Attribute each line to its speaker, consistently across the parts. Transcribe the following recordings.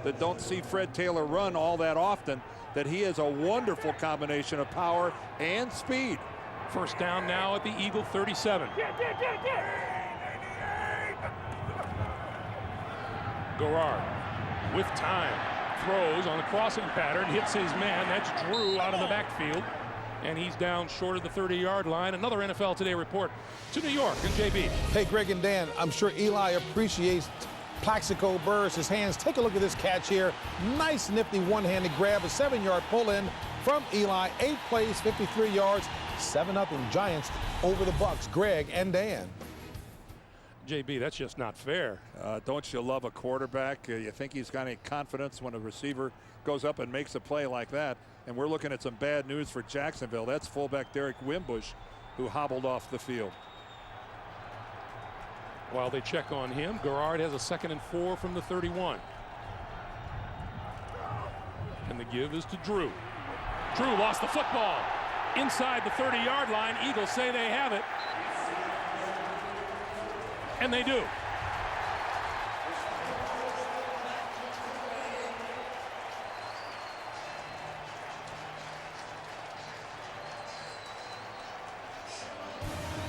Speaker 1: that don't see Fred Taylor run all that often, that he has a wonderful combination of power and speed.
Speaker 2: First down now at the Eagle 37. Garrard with time, throws on the crossing pattern, hits his man. That's Drew out of the backfield, and he's down short of the 30-yard line. Another NFL Today report to New York and JB.
Speaker 3: Hey, Greg and Dan, I'm sure Eli appreciates Plaxico Burress' hands. Take a look at this catch here. Nice, nifty one-handed grab, a 7-yard pull-in from Eli. 8 plays, 53 yards, 7-0 Giants over the Bucs. Greg and Dan.
Speaker 2: JB, that's just not fair.
Speaker 1: Don't you love a quarterback? You think he's got any confidence when a receiver goes up and makes a play like that? And we're looking at some bad news for Jacksonville. That's fullback Derek Wimbush, who hobbled off the field.
Speaker 2: While they check on him, Garrard has a 2nd and 4 from the 31. And the give is to Drew. Drew lost the football inside the 30-yard line. Eagles say they have it. And they do.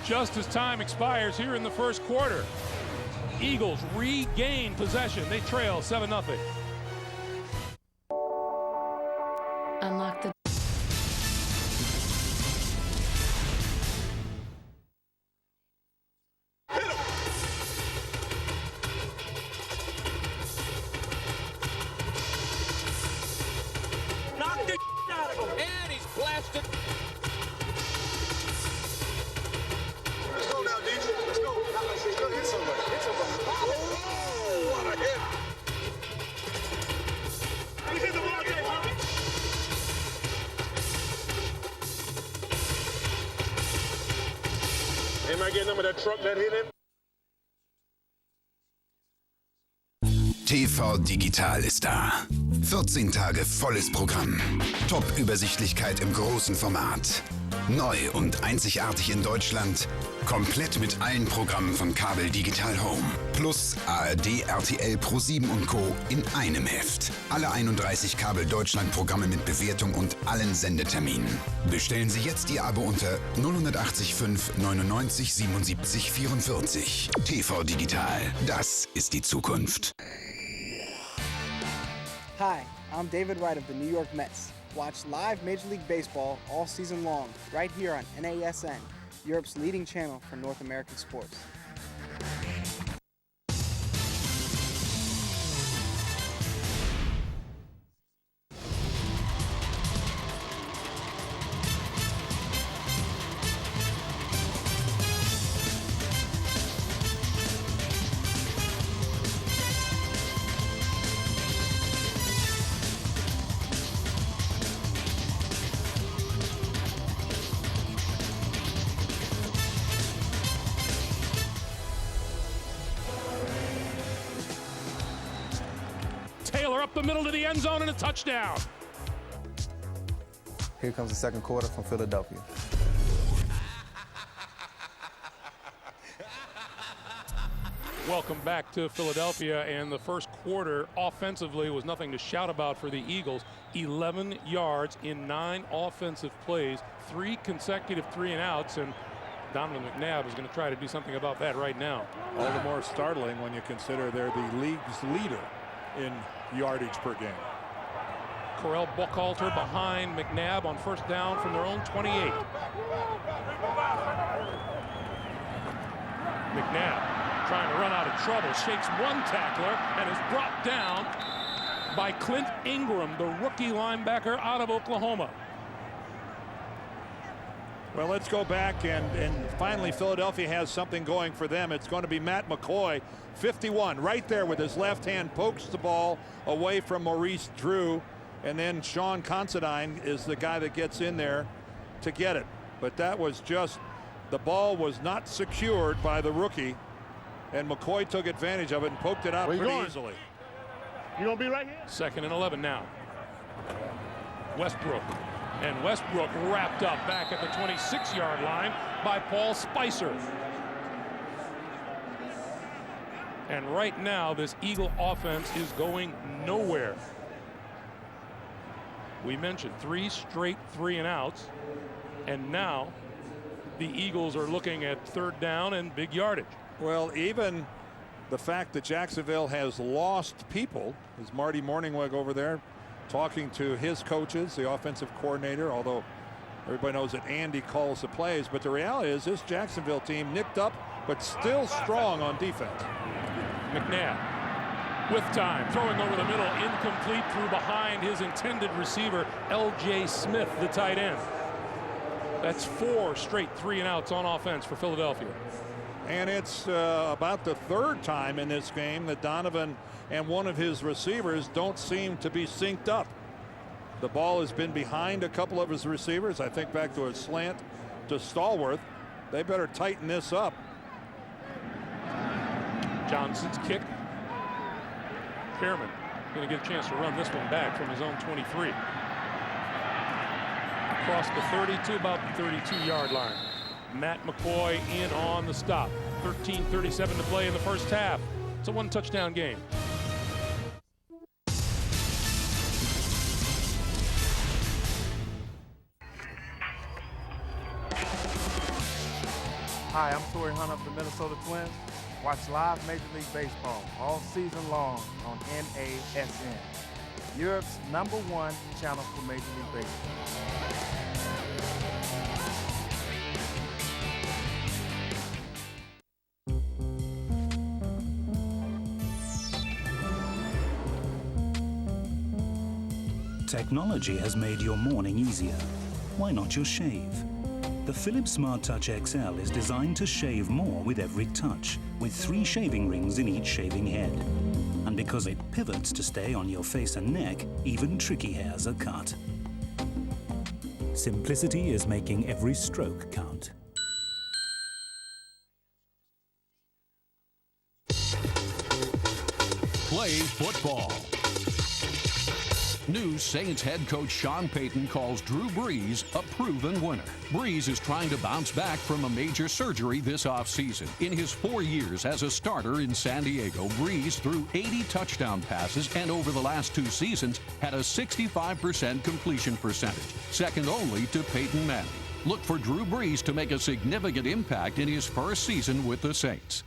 Speaker 2: Just as time expires here in the first quarter, Eagles regain possession. They trail 7-0.
Speaker 4: Unlock the
Speaker 5: knocked the out of him, and he's blasted.
Speaker 6: Let's go now, DJ. Let's go. Let's go hit somebody. Hit somebody. Oh, what a hit. He's in the ball game, Harvey. Anybody get number that truck that hit him?
Speaker 7: TV Digital ist da. 14 Tage volles Programm. Top-Übersichtlichkeit im großen Format. Neu und einzigartig in Deutschland. Komplett mit allen Programmen von Kabel Digital Home. Plus ARD, RTL, Pro7 und Co. in einem Heft. Alle 31 Kabel Deutschland Programme mit Bewertung und allen Sendeterminen. Bestellen Sie jetzt Ihr Abo unter 080 5 99 77 44. TV Digital. Das ist die Zukunft.
Speaker 8: Hi, I'm David Wright of the New York Mets. Watch live Major League Baseball all season long, right here on NASN, Europe's leading channel for North American sports.
Speaker 2: Taylor up the middle to the end zone and a touchdown.
Speaker 9: Here comes the second quarter from Philadelphia.
Speaker 2: Welcome back to Philadelphia, and the first quarter offensively was nothing to shout about for the Eagles. 11 yards in 9 offensive plays, 3 consecutive 3-and-outs, and Donovan McNabb is going to try to do something about that right now.
Speaker 1: All the more startling when you consider they're the league's leader in yardage per game.
Speaker 2: Correll Buckhalter behind McNabb on first down from their own 28. McNabb trying to run out of trouble, shakes one tackler and is brought down by Clint Ingram, the rookie linebacker out of Oklahoma.
Speaker 1: Well, let's go back, and finally Philadelphia has something going for them. It's going to be Matt McCoy, 51, right there with his left hand, pokes the ball away from Maurice Drew, and then Sean Considine is the guy that gets in there to get it. But that was just, the ball was not secured by the rookie, and McCoy took advantage of it and poked it out pretty easily.
Speaker 6: You gonna be right here?
Speaker 2: 2nd and 11 now. Westbrook. And Westbrook wrapped up back at the 26-yard line by Paul Spicer. And right now, this Eagle offense is going nowhere. We mentioned 3 straight 3-and-outs. And now the Eagles are looking at 3rd down and big yardage.
Speaker 1: Well, even the fact that Jacksonville has lost people, is Marty Morningweg over there talking to his coaches, the offensive coordinator, although everybody knows that Andy calls the plays. But the reality is this Jacksonville team nicked up but still strong on defense.
Speaker 2: McNabb with time, throwing over the middle, incomplete, through behind his intended receiver, L.J. Smith, the tight end. That's 4 straight 3-and-outs on offense for Philadelphia.
Speaker 1: And it's about the 3rd time in this game that Donovan and one of his receivers don't seem to be synced up. The ball has been behind a couple of his receivers. I think back to a slant to Stallworth. They better tighten this up.
Speaker 2: Johnson's kick. Pearman going to get a chance to run this one back from his own 23. Across the 30 to about the 32-yard line. Matt McCoy in on the stop. 13:37 to play in the first half. It's a 1-touchdown game.
Speaker 9: Hi, I'm Torrey Hunt of the Minnesota Twins. Watch live Major League Baseball all season long on NASN, Europe's #1 channel for Major League Baseball.
Speaker 10: Technology has made your morning easier. Why not your shave? The Philips Smart Touch XL is designed to shave more with every touch, with 3 shaving rings in each shaving head. And because it pivots to stay on your face and neck, even tricky hairs are cut. Simplicity is making every stroke count.
Speaker 11: Play football. New Saints head coach Sean Payton calls Drew Brees a proven winner. Brees is trying to bounce back from a major surgery this offseason. In his 4 years as a starter in San Diego, Brees threw 80 touchdown passes and over the last 2 seasons had a 65% completion percentage, second only to Peyton Manning. Look for Drew Brees to make a significant impact in his first season with the Saints.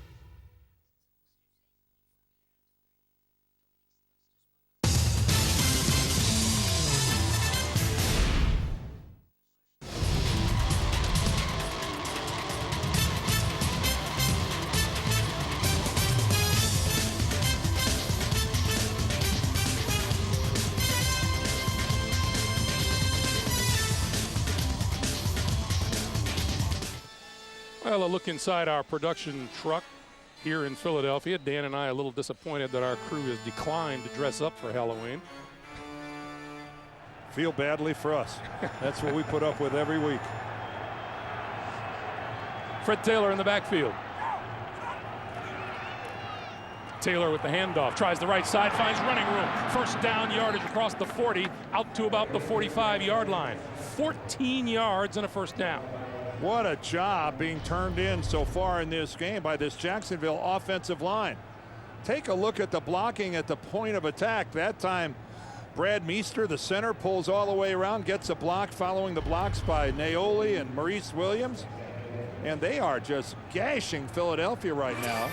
Speaker 2: Well, a look inside our production truck here in Philadelphia. Dan and I a little disappointed that our crew has declined to dress up for Halloween.
Speaker 1: Feel badly for us. That's what we put up with every week.
Speaker 2: Fred Taylor in the backfield. Taylor with the handoff, tries the right side, finds running room. First down, yardage across the 40, out to about the 45-yard line. 14 yards and a first down.
Speaker 1: What a job being turned in so far in this game by this Jacksonville offensive line. Take a look at the blocking at the point of attack. That time, Brad Meester, the center, pulls all the way around, gets a block following the blocks by Naoli and Maurice Williams. And they are just gashing Philadelphia right now.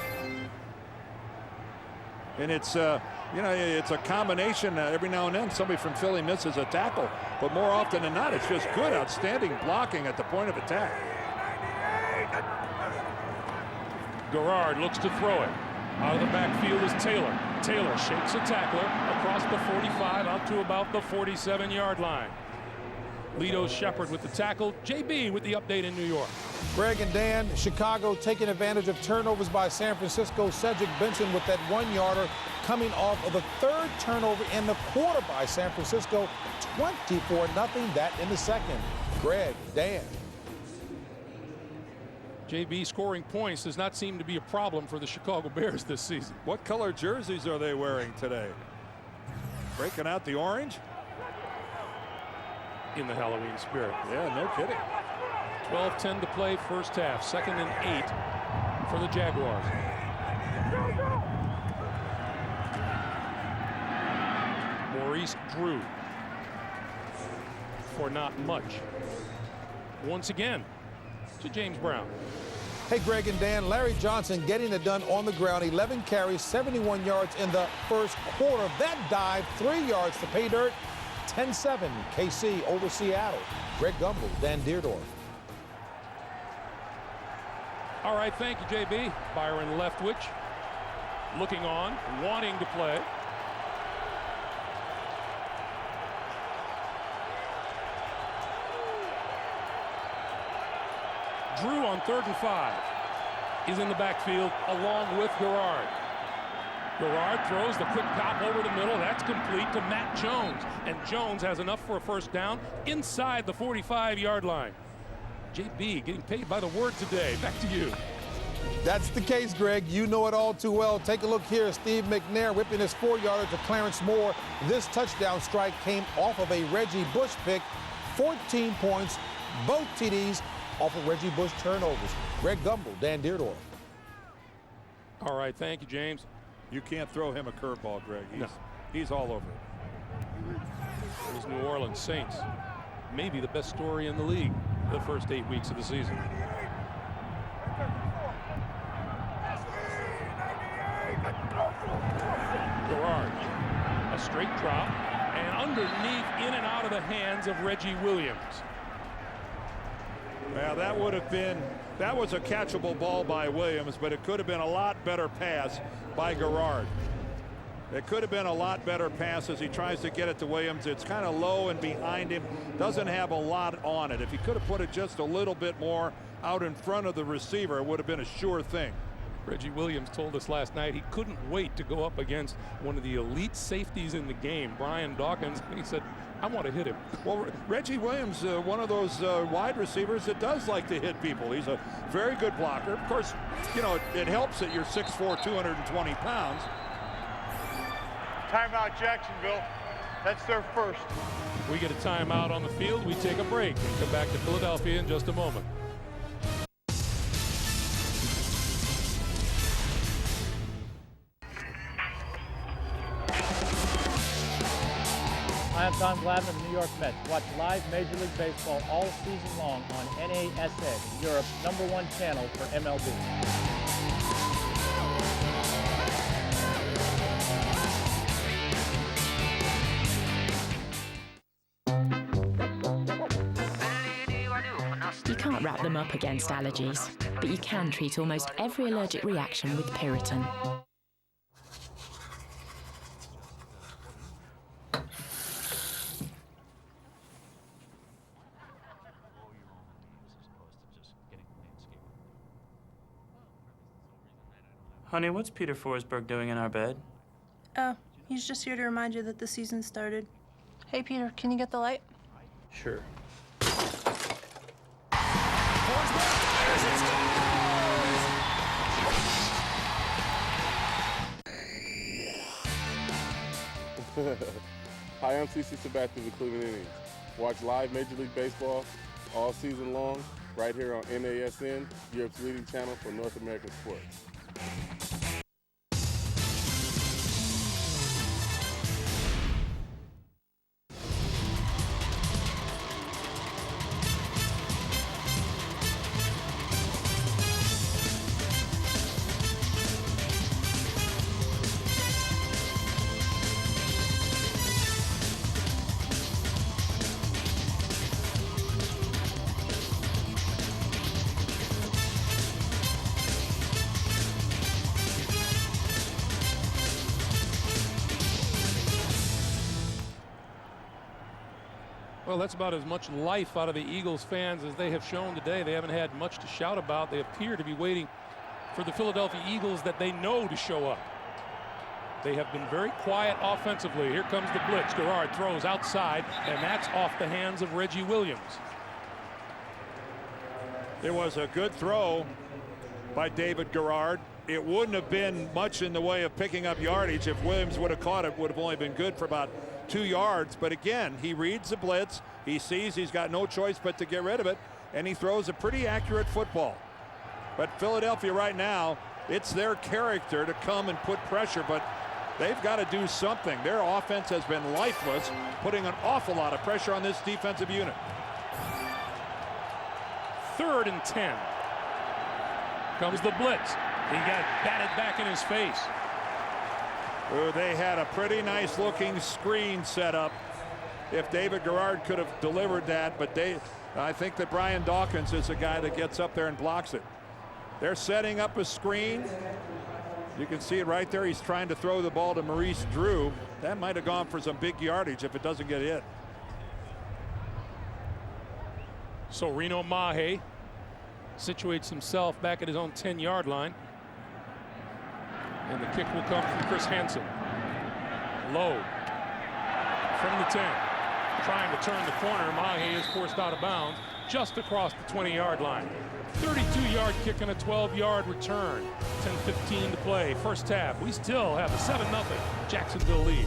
Speaker 1: And it's, you know, it's a combination. Every now and then somebody from Philly misses a tackle, but more often than not, it's just good, outstanding blocking at the point of attack.
Speaker 2: Garrard looks to throw it. Out of the backfield is Taylor. Taylor shakes a tackler across the 45 out to about the 47-yard line. Lito Shepard with the tackle. JB with the update in New York.
Speaker 3: Greg and Dan, Chicago taking advantage of turnovers by San Francisco. Cedric Benson with that 1-yarder coming off of the 3rd turnover in the quarter by San Francisco. 24-0, that in the second. Greg, Dan.
Speaker 2: JB scoring points does not seem to be a problem for the Chicago Bears this season.
Speaker 1: What color jerseys are they wearing today? Breaking out the orange?
Speaker 2: In the Halloween spirit.
Speaker 1: Yeah, no kidding.
Speaker 2: 12-10 to play first half. 2nd and 8 for the Jaguars. Maurice Drew for not much. Once again to James Brown.
Speaker 3: Hey, Greg and Dan, Larry Johnson getting it done on the ground. 11 carries, 71 yards in the first quarter. That dive, 3 yards to pay dirt. 10-7, KC over Seattle. Greg Gumbel, Dan Deerdorf.
Speaker 2: All right, thank you, JB. Byron Leftwich looking on, wanting to play. Drew on 3rd and 5 is in the backfield along with Garrard. Garrard throws the quick pop over the middle. That's complete to Matt Jones. And Jones has enough for a first down inside the 45-yard line. JB getting paid by the word today. Back to you.
Speaker 3: That's the case, Greg. You know it all too well. Take a look here. Steve McNair whipping his 4-yarder to Clarence Moore. This touchdown strike came off of a Reggie Bush pick. 14 points, both TDs off of Reggie Bush turnovers. Greg Gumbel, Dan Deerdorf.
Speaker 2: All right, thank you, James.
Speaker 1: You can't throw him a curveball, Greg. He's all over it.
Speaker 2: Those New Orleans Saints, maybe the best story in the league the first 8 weeks of the season. Garrard, a straight drop, and underneath, in and out of the hands of Reggie Williams.
Speaker 1: Well, that was a catchable ball by Williams, but it could have been a lot better pass by Garrard. It could have been a lot better pass as he tries to get it to Williams. It's kind of low and behind him, doesn't have a lot on it. If he could have put it just a little bit more out in front of the receiver, it would have been a sure thing.
Speaker 2: Reggie Williams told us last night he couldn't wait to go up against one of the elite safeties in the game, Brian Dawkins. He said, I want to hit him.
Speaker 1: Well, Reggie Williams, one of those wide receivers that does like to hit people. He's a very good blocker. Of course, you know, it helps that you're 6'4", 220 pounds.
Speaker 12: Timeout, Jacksonville. That's their first.
Speaker 2: We get a timeout on the field. We take a break and come back to Philadelphia in just a moment.
Speaker 13: Hi, I'm Tom Glavine of the New York Mets. Watch live Major League Baseball all season long on NASN, Europe's #1 channel for MLB.
Speaker 14: You can't wrap them up against allergies, but you can treat almost every allergic reaction with Piriton.
Speaker 15: Honey, what's Peter Forsberg doing in our bed?
Speaker 16: Oh, he's just here to remind you that the season started. Hey, Peter, can you get the light?
Speaker 15: Sure.
Speaker 17: Hi, I'm CC Sabathia with Cleveland Indians. Watch live Major League Baseball all season long right here on NASN, Europe's leading channel for North American sports.
Speaker 2: Well, that's about as much life out of the Eagles fans as they have shown today. They haven't had much to shout about. They appear to be waiting for the Philadelphia Eagles that they know to show up. They have been very quiet offensively. Here comes the blitz. Garrard throws outside, and that's off the hands of Reggie Williams.
Speaker 1: It was a good throw by David Garrard. It wouldn't have been much in the way of picking up yardage. If Williams would have caught it, would have only been good for about 2 yards. But again, he reads the blitz. He sees he's got no choice but to get rid of it, and he throws a pretty accurate football. But Philadelphia right now, it's their character to come and put pressure, but They've got to do something. Their offense has been lifeless, putting an awful lot of pressure on this defensive unit.
Speaker 2: 3rd and 10. Comes the blitz. He got batted back in his face.
Speaker 1: Oh, they had a pretty nice looking screen set up. If David Garrard could have delivered that, but I think that Brian Dawkins is a guy that gets up there and blocks it. They're setting up a screen. You can see it right there. He's trying to throw the ball to Maurice Drew. That might have gone for some big yardage if it doesn't get hit.
Speaker 2: So Reno Mahe situates himself back at his own 10-yard line. And the kick will come from Chris Hansen. Low from the 10. Trying to turn the corner. Mahe is forced out of bounds just across the 20-yard line. 32-yard kick and a 12-yard return. 10:15 to play. First half. We still have a 7-0 Jacksonville lead.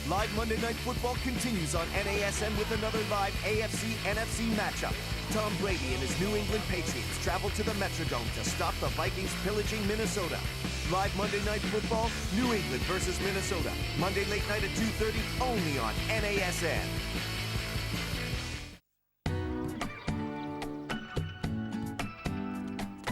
Speaker 18: Live Monday Night Football continues on NASN with another live AFC-NFC matchup. Tom Brady and his New England Patriots travel to the Metrodome to stop the Vikings pillaging Minnesota. Live Monday Night Football, New England versus Minnesota. Monday late night at 2:30, only on NASN.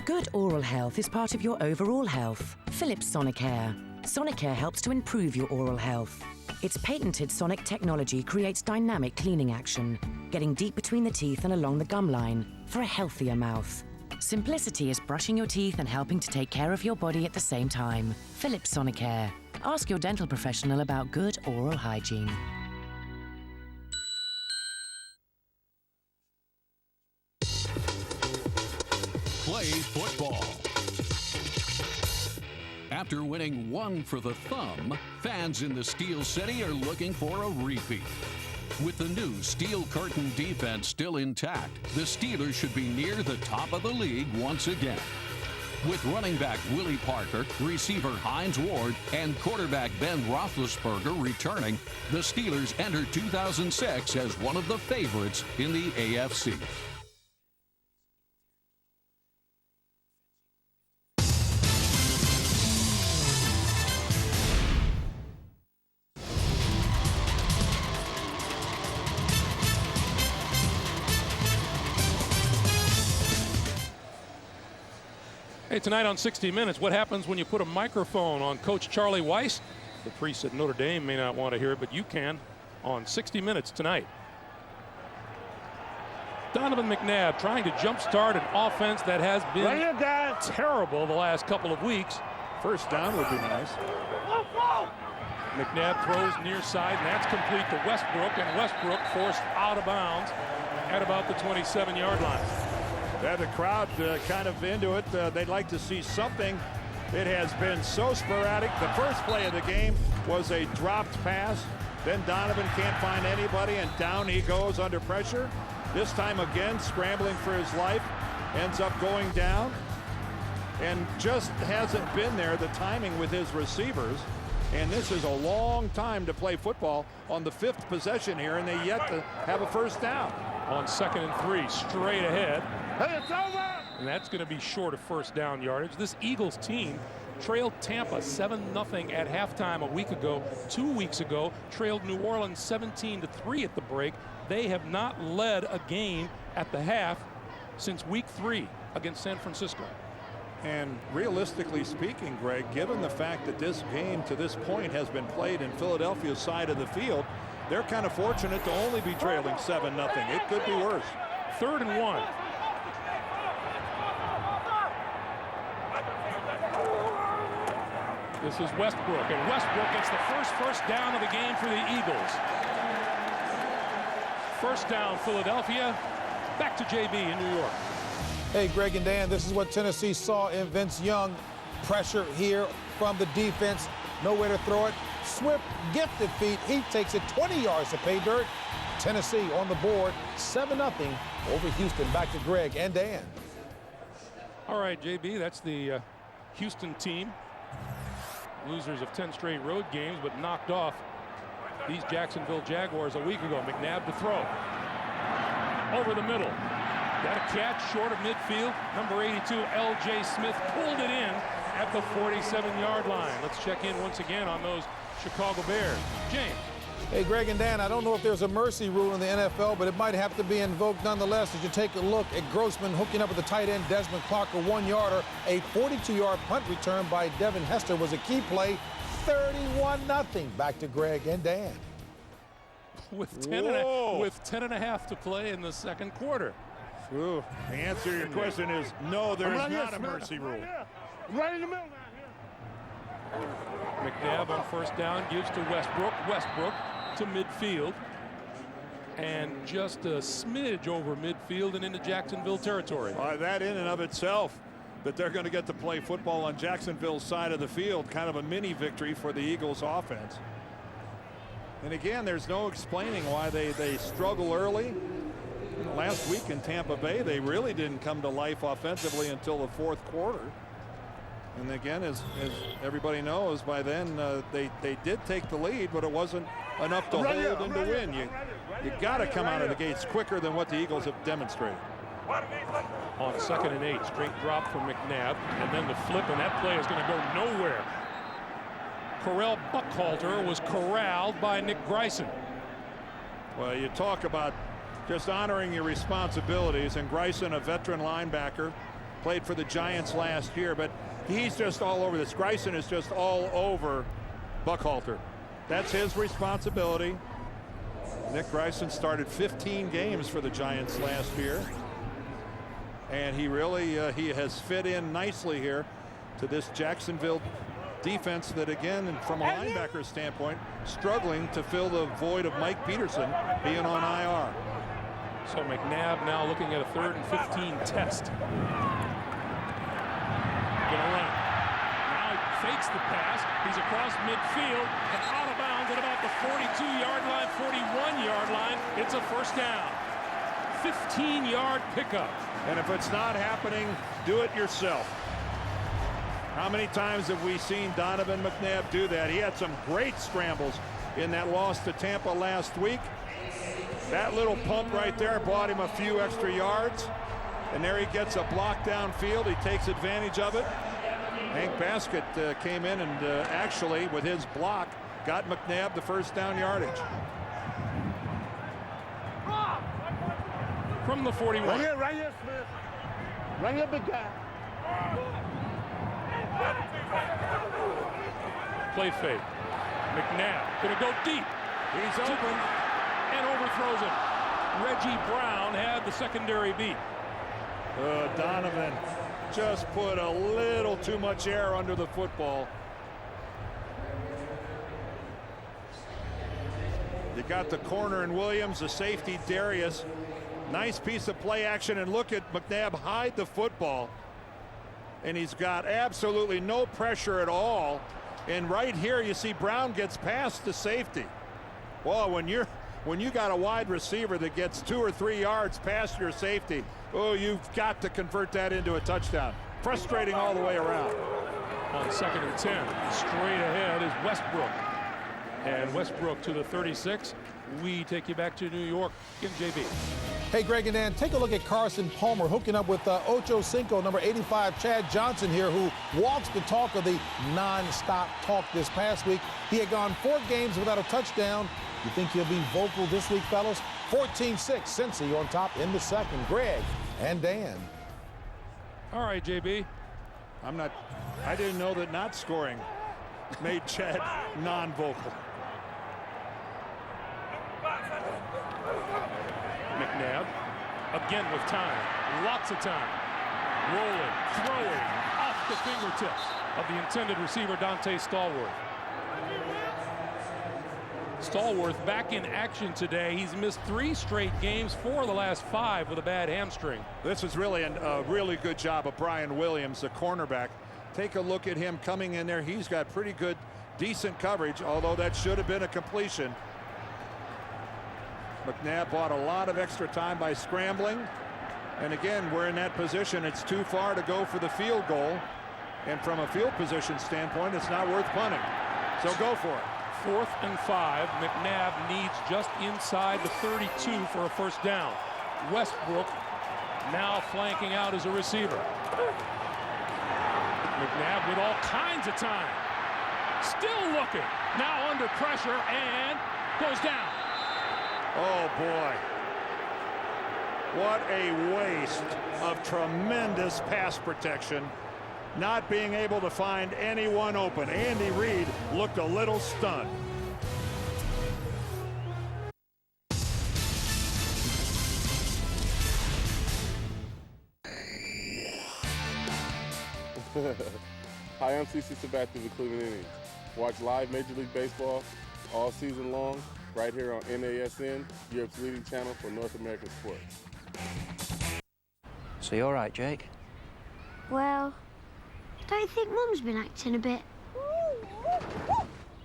Speaker 19: Good oral health is part of your overall health. Philips Sonicare. Sonicare helps to improve your oral health. Its patented sonic technology creates dynamic cleaning action, getting deep between the teeth and along the gum line for a healthier mouth. Simplicity is brushing your teeth and helping to take care of your body at the same time. Philips Sonicare. Ask your dental professional about good oral hygiene.
Speaker 11: Play football. After winning one for the thumb, fans in the Steel City are looking for a repeat. With the new Steel Curtain defense still intact, the Steelers should be near the top of the league once again. With running back Willie Parker, receiver Hines Ward, and quarterback Ben Roethlisberger returning, the Steelers enter 2006 as one of the favorites in the AFC.
Speaker 2: Hey, tonight on 60 Minutes, what happens when you put a microphone on Coach Charlie Weis? The priest at Notre Dame may not want to hear it, but you can on 60 Minutes tonight. Donovan McNabb trying to jumpstart an offense that has been terrible the last couple of weeks.
Speaker 1: First down would be nice.
Speaker 2: McNabb throws near side, and that's complete to Westbrook, and Westbrook forced out of bounds at about the 27-yard line.
Speaker 1: Yeah, the crowd kind of into it. They'd like to see something. It has been so sporadic. The first play of the game was a dropped pass. Then Donovan can't find anybody, and down he goes under pressure. This time again, scrambling for his life, ends up going down, and just hasn't been there, the timing with his receivers. And this is a long time to play football on the 5th possession here, and they yet to have a first down.
Speaker 2: On 2nd and 3, straight ahead.
Speaker 12: Hey, it's over!
Speaker 2: And that's going to be short of first down yardage. This Eagles team trailed Tampa 7-0 at halftime a week ago. 2 weeks ago, trailed New Orleans 17-3 at the break. They have not led a game at the half since week 3 against San Francisco.
Speaker 1: And realistically speaking, Greg, given the fact that this game to this point has been played in Philadelphia's side of the field, they're kind of fortunate to only be trailing 7-0. It could be worse.
Speaker 2: 3rd and 1. This is Westbrook, and Westbrook gets the first down of the game for the Eagles. First down, Philadelphia. Back to JB in New York.
Speaker 3: Hey, Greg and Dan, this is what Tennessee saw in Vince Young. Pressure here from the defense. Nowhere to throw it. Swift, gifted feet. He takes it 20 yards to pay dirt. Tennessee on the board, 7-0 over Houston. Back to Greg and Dan.
Speaker 2: All right, JB, that's the Houston team. Losers of 10 straight road games, but knocked off these Jacksonville Jaguars a week ago. McNabb to throw. Over the middle. Got a catch short of midfield. Number 82, L.J. Smith, pulled it in at the 47-yard line. Let's check in once again on those Chicago Bears. James.
Speaker 3: Hey, Greg and Dan, I don't know if there's a mercy rule in the NFL, but it might have to be invoked nonetheless as you take a look at Grossman hooking up with the tight end Desmond Clark, a 1-yarder. A 42-yard punt return by Devin Hester was a key play. 31-0. Back to Greg and Dan.
Speaker 2: With 10 and a half to play in the second quarter.
Speaker 1: Ooh, the answer to your question is no, there is not a mercy rule.
Speaker 6: Right in the middle now.
Speaker 2: McNabb on first down gives to Westbrook. Westbrook to midfield. And just a smidge over midfield and into Jacksonville territory.
Speaker 1: That in and of itself, that they're going to get to play football on Jacksonville's side of the field, kind of a mini victory for the Eagles offense. And again, there's no explaining why they struggle early. Last week in Tampa Bay, they really didn't come to life offensively until the fourth quarter. And again, as everybody knows, by then they did take the lead, but it wasn't enough to hold and to win. You got to come out of the gates quicker than what the Eagles have demonstrated.
Speaker 2: On 2nd and 8, straight drop from McNabb, and then the flip, and that play is going to go nowhere. Correll Buckhalter was corralled by Nick Grayson.
Speaker 1: Well, you talk about just honoring your responsibilities, and Grayson, a veteran linebacker, played for the Giants last year, but he's just all over this. Grayson is just all over Buckhalter. That's his responsibility. Nick Grayson started 15 games for the Giants last year, and he really he has fit in nicely here to this Jacksonville defense that, again, from a linebacker standpoint, struggling to fill the void of Mike Peterson being on IR.
Speaker 2: So McNabb now looking at a 3rd and 15 test. Gonna run. Now he fakes the pass. He's across midfield and out of bounds at about the 42-yard line, 41-yard line. It's a first down. 15-yard pickup.
Speaker 1: And if it's not happening, do it yourself. How many times have we seen Donovan McNabb do that? He had some great scrambles in that loss to Tampa last week. That little pump right there bought him a few extra yards. And there he gets a block downfield. He takes advantage of it. Hank Baskett came in and actually, with his block, got McNabb the first down yardage.
Speaker 2: From the 41.
Speaker 6: Right here, Smith. Right here, big guy.
Speaker 2: Play fake. McNabb gonna go deep.
Speaker 1: He's open.
Speaker 2: And overthrows him. Reggie Brown had the secondary beat.
Speaker 1: Donovan just put a little too much air under the football. You got the corner in Williams, the safety Darius. Nice piece of play action, and look at McNabb hide the football. And he's got absolutely no pressure at all. And right here you see Brown gets past the safety. Well, when you got a wide receiver that gets 2 or 3 yards past your safety, oh, you've got to convert that into a touchdown. Frustrating all the way around.
Speaker 2: On 2nd and 10, straight ahead is Westbrook. And Westbrook to the 36. We take you back to New York in JB.
Speaker 3: Hey, Greg and Dan, take a look at Carson Palmer hooking up with Ocho Cinco, number 85, Chad Johnson here, who walks the talk of the non-stop talk this past week. He had gone 4 games without a touchdown. You think he'll be vocal this week, fellas? 14-6, Cincy on top in the second. Greg and Dan.
Speaker 2: All right, JB.
Speaker 1: I didn't know that not scoring made Chad non-vocal.
Speaker 2: McNabb again with time, lots of time, rolling, throwing off the fingertips of the intended receiver Dante Stallworth. Stallworth back in action today. He's missed 3 straight games, 4 of the last 5 with a bad hamstring.
Speaker 1: This is really a really good job of Brian Williams, the cornerback. Take a look at him coming in there. He's got pretty good, decent coverage, although that should have been a completion. McNabb bought a lot of extra time by scrambling. And again, we're in that position. It's too far to go for the field goal. And from a field position standpoint, it's not worth punting. So go for it.
Speaker 2: 4th and 5. McNabb needs just inside the 32 for a first down. Westbrook Now flanking out as a receiver. McNabb with all kinds of time. Still looking. Now under pressure and goes down.
Speaker 1: Oh, boy. What a waste of tremendous pass protection. Not being able to find anyone open. Andy Reid looked a little stunned.
Speaker 17: Hi, I'm CC Sabathia with Cleveland Indians. Watch live Major League Baseball all season long right here on NASN, Europe's leading channel for North American sports.
Speaker 20: So you all right, Jake?
Speaker 21: Well, don't you think Mum's been acting a bit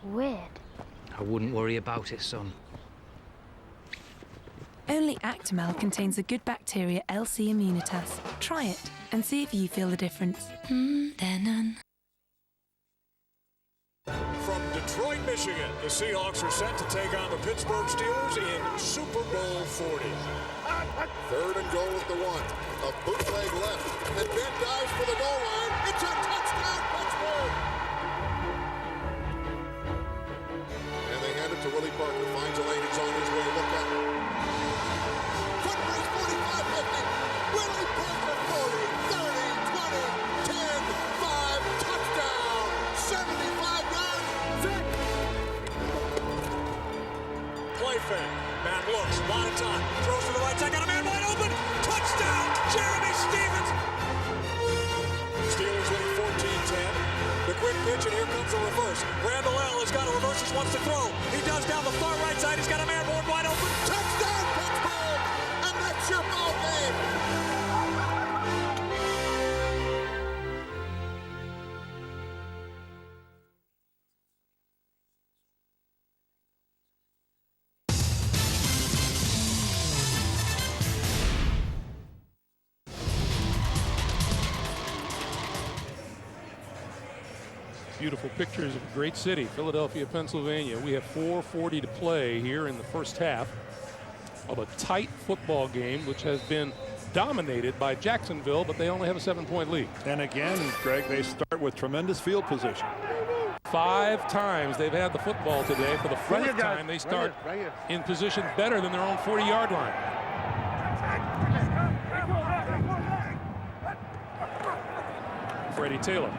Speaker 21: weird?
Speaker 20: I wouldn't worry about it, son.
Speaker 22: Only Actimel contains the good bacteria LC Immunitas. Try it and see if you feel the difference. They're none.
Speaker 23: From Detroit, Michigan, the Seahawks are set to take on the Pittsburgh Steelers in Super Bowl 40.
Speaker 6: 3rd and goal at the 1. A bootleg left, and Ben dives for the goal line. It's a touchdown, Pittsburgh! And they hand it to Willie Parker. Finds a lane. It's on his way. Look out. Foot race 45-50. Willie Parker 40, 30, 20, 10, 5, touchdown. 75 yards.
Speaker 23: Play fake. Man looks. Lot of time. Throws to the right side. Got a man wide open. Touchdown. Jeremy Stevens. Steelers lead 14-10. The quick pitch, and here comes the reverse. Randall L. has got a reverse. He wants to throw. He does down the far right side. He's got a man wide open.
Speaker 6: Touchdown, Pittsburgh! And that's your ball game.
Speaker 2: Beautiful pictures of a great city, Philadelphia, Pennsylvania. We have 4:40 to play here in the first half of a tight football game, which has been dominated by Jacksonville, but they only have a 7-point lead.
Speaker 1: And again, Greg, they start with tremendous field position.
Speaker 2: 5 times they've had the football today. For the 4th time, they start in position better than their own 40-yard line. Freddie Taylor.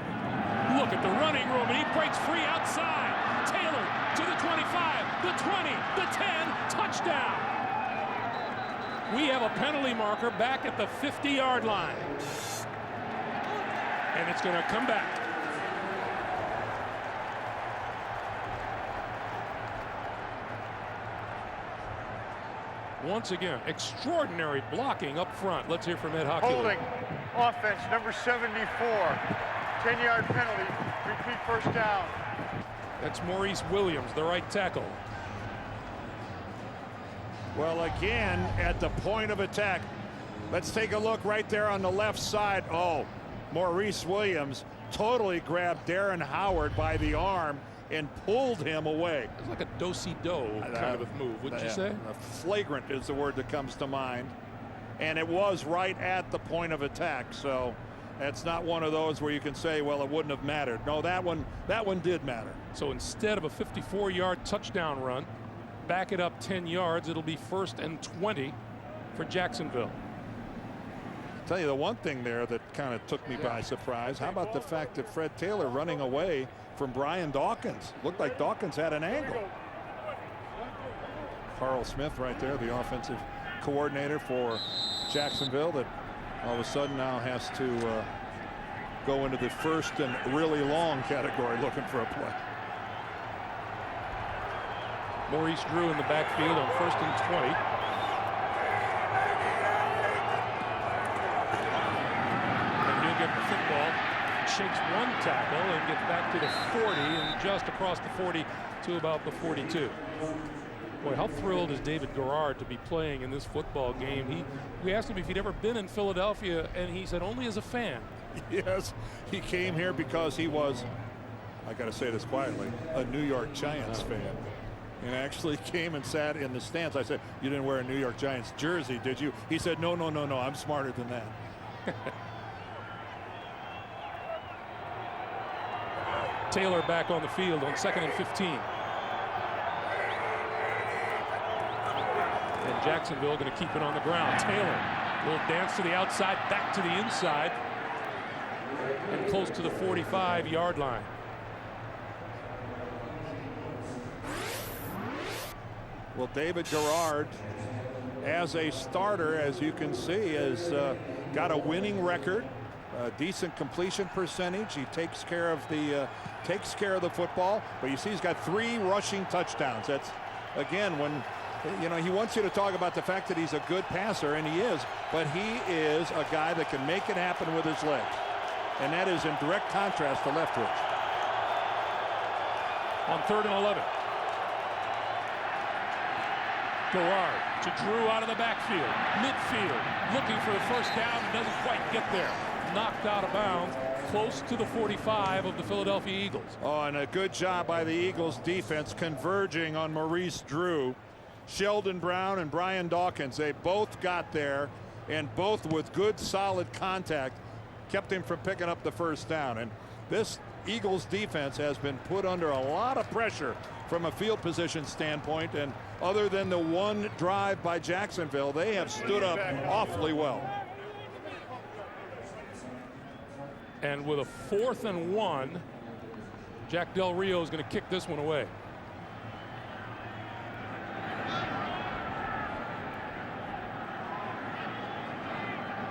Speaker 2: Look at the running room, and he breaks free outside. Taylor to the 25, the 20, the 10, touchdown. We have a penalty marker back at the 50-yard line. And it's going to come back. Once again, extraordinary blocking up front. Let's hear from Ed Hochuli.
Speaker 12: Holding, offense, number 74. 10-yard penalty, repeat first down.
Speaker 2: That's Maurice Williams, the right tackle.
Speaker 1: Well, again, at the point of attack. Let's take a look right there on the left side. Oh, Maurice Williams totally grabbed Darren Howard by the arm and pulled him away.
Speaker 2: It's like a do-si-do kind of a move, wouldn't you say?
Speaker 1: Flagrant is the word that comes to mind. And it was right at the point of attack, so that's not one of those where you can say, well, it wouldn't have mattered. No, that one did matter.
Speaker 2: So instead of a 54-yard touchdown run, back it up 10 yards, it'll be 1st and 20 for Jacksonville.
Speaker 1: I'll tell you the one thing there that kind of took me by surprise. How about the fact that Fred Taylor running away from Brian Dawkins? Looked like Dawkins had an angle. Carl Smith right there, the offensive coordinator for Jacksonville, that all of a sudden now has to go into the 1st and really long category looking for a play.
Speaker 2: Maurice Drew in the backfield on 1st and 20. And he'll get the football, shakes one tackle and gets back to the 40 and just across the 40 to about the 42. Boy, how thrilled is David Garrard to be playing in this football game. We asked him if he'd ever been in Philadelphia, and he said only as a fan.
Speaker 1: Yes, he came here because he was, I got to say this quietly, a New York Giants fan. and actually came and sat in the stands. I said, "You didn't wear a New York Giants jersey, did you?" He said, "No, no, no, no. I'm smarter than that."
Speaker 2: Taylor back on the field on 2nd and 15. And Jacksonville going to keep it on the ground. Taylor will dance to the outside, back to the inside, and close to the 45-yard line.
Speaker 1: Well, David Garrard, as a starter, as you can see, has got a winning record, a decent completion percentage. He takes care of the football. But you see, he's got 3 rushing touchdowns. That's, again, when he wants you to talk about the fact that he's a good passer, and he is. But he is a guy that can make it happen with his legs, and that is in direct contrast to Leftwich.
Speaker 2: On 3rd and 11. Garrard to Drew out of the backfield, midfield, looking for the first down, and doesn't quite get there. Knocked out of bounds, close to the 45 of the Philadelphia Eagles.
Speaker 1: Oh, and a good job by the Eagles defense converging on Maurice Drew. Sheldon Brown and Brian Dawkins, they both got there, and both with good solid contact kept him from picking up the first down. And this Eagles defense has been put under a lot of pressure from a field position standpoint, and other than the one drive by Jacksonville, they have stood up awfully well.
Speaker 2: And with a 4th and 1, Jack Del Rio is going to kick this one away.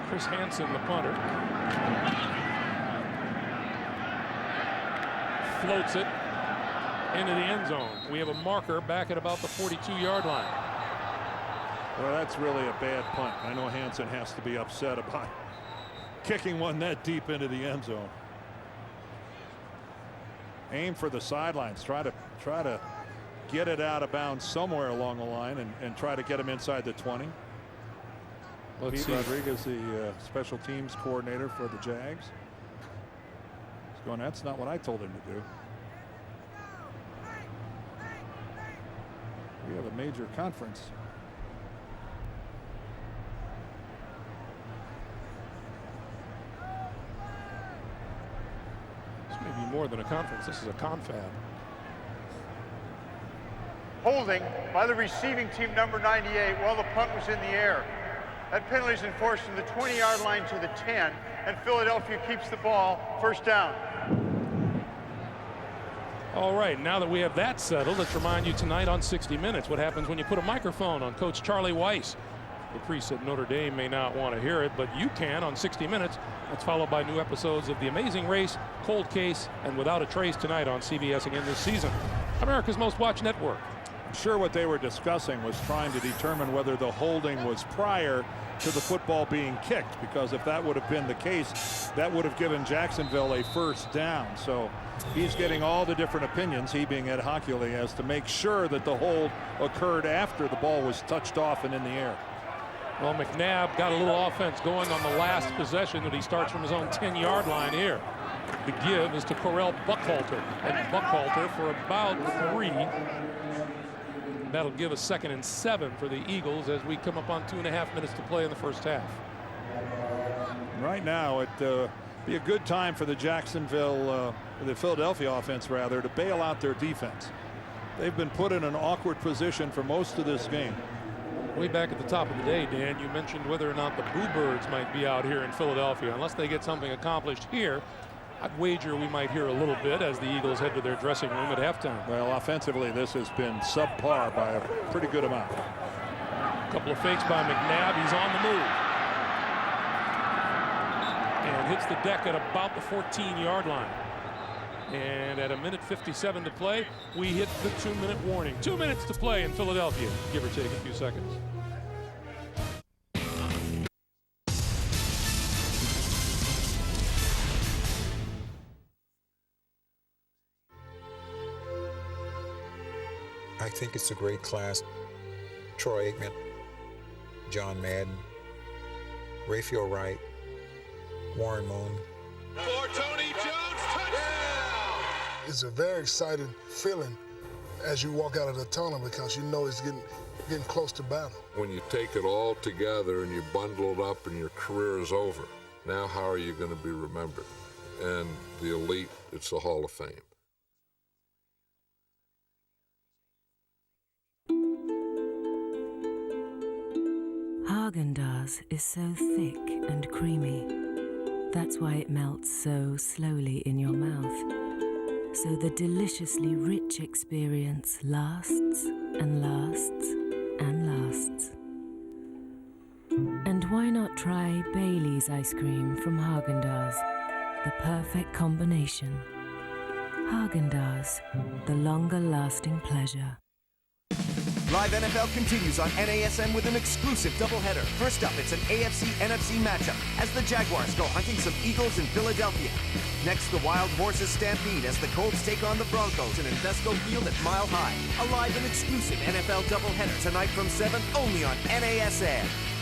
Speaker 2: Chris Hansen, the punter, floats it into the end zone. We have a marker back at about the 42-yard line.
Speaker 1: Well, that's really a bad punt. I know Hansen has to be upset about kicking one that deep into the end zone. Aim for the sidelines. Try to get it out of bounds somewhere along the line, and try to get him inside the 20. Pete Rodriguez, the special teams coordinator for the Jags, he's going, "That's not what I told him to do." We have a major conference.
Speaker 2: This may be more than a conference. This is a confab.
Speaker 12: Holding by the receiving team, number 98, while the punt was in the air. That penalty is enforced from the 20-yard line to the 10, and Philadelphia keeps the ball. First down.
Speaker 2: All right, now that we have that settled, let's remind you tonight on 60 Minutes what happens when you put a microphone on Coach Charlie Weiss. The priest at Notre Dame may not want to hear it, but you can on 60 Minutes. That's followed by new episodes of The Amazing Race, Cold Case, and Without a Trace tonight on CBS again this season. America's most watched network.
Speaker 1: I'm sure what they were discussing was trying to determine whether the holding was prior to the football being kicked, because if that would have been the case, that would have given Jacksonville a first down. So he's getting all the different opinions, he being Ed Hockley, as to make sure that the hold occurred after the ball was touched off and in the air.
Speaker 2: Well, McNabb got a little offense going on the last possession that he starts from his own 10-yard line here. The give is to Correll Buckhalter, and Buckhalter for about 3. That'll give us 2nd and 7 for the Eagles as we come up on 2.5 minutes to play in the first half.
Speaker 1: Right now, it'd be a good time for the the Philadelphia offense, rather, to bail out their defense. They've been put in an awkward position for most of this game.
Speaker 2: Way back at the top of the day, Dan, you mentioned whether or not the Boo Birds might be out here in Philadelphia. Unless they get something accomplished here, I'd wager we might hear a little bit as the Eagles head to their dressing room at halftime.
Speaker 1: Well, offensively, this has been subpar by a pretty good amount.
Speaker 2: A couple of fakes by McNabb. He's on the move. And hits the deck at about the 14-yard line. And at 1:57 to play, we hit the 2-minute warning. 2 minutes to play in Philadelphia, give or take a few seconds.
Speaker 4: I think it's a great class. Troy Aikman, John Madden, Raphael Wright, Warren Moon.
Speaker 23: For Tony Jones, touchdown!
Speaker 5: It's a very exciting feeling as you walk out of the tunnel because you know it's getting close to battle.
Speaker 7: When you take it all together and you bundle it up and your career is over, now how are you going to be remembered? And the elite, it's the Hall of Fame.
Speaker 8: Häagen-Dazs is so thick and creamy. That's why it melts so slowly in your mouth. So the deliciously rich experience lasts and lasts and lasts. And why not try Bailey's ice cream from Häagen-Dazs? The perfect combination. Häagen-Dazs, the longer-lasting pleasure.
Speaker 18: Live NFL continues on NASN with an exclusive doubleheader. First up, it's an AFC-NFC matchup as the Jaguars go hunting some Eagles in Philadelphia. Next, the Wild Horses stampede as the Colts take on the Broncos in Invesco Field at Mile High. A live and exclusive NFL doubleheader tonight from 7 only on NASN.